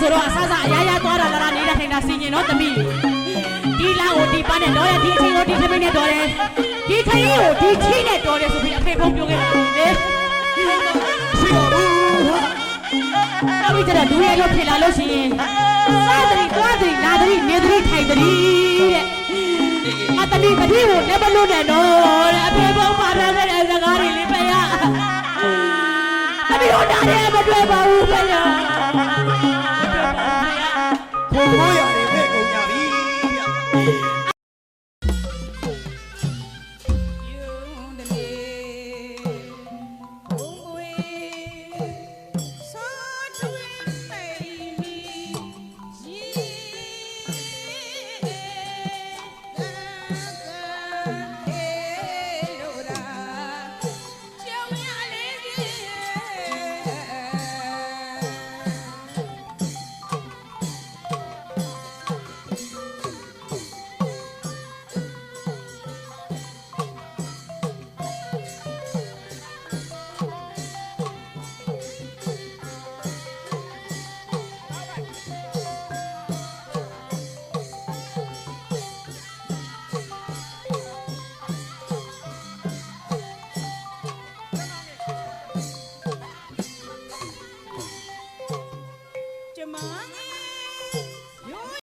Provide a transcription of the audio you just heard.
ဆိုတော့အဆအအရာရာသွားတာလာနေတာထိုင်တာစီရင်တော့တမိဒီလာကိုဒီပါနဲ့တော့ဒီအချင်းကိုဒီသမီးနဲ့တော်တယ်ဒီခရီးကိုဒီချီနဲ့တော်တယ်ဆိုပြီးအဖေဖုန်းပြောခဲ့တာလေရှိတော့ဘူးနောက်ပြီးတော့ဒူရဲတော့ဖြစ်လာလို့ရှိရင်စားတရီသွားတရီလာတရီနေတရီထိုင်တရီတဲ့အတမီပတိကိုလည်းမလို့နဲ့တော့တဲ့အဖေဖုန်းပါတော့ခဲ့တဲ့စကားတွေလေးပဲရအမေတို့နားရဲမတွေ့ပါဘူးပဲရကိုရတယ်ပဲကုန်ကြပြီဗျ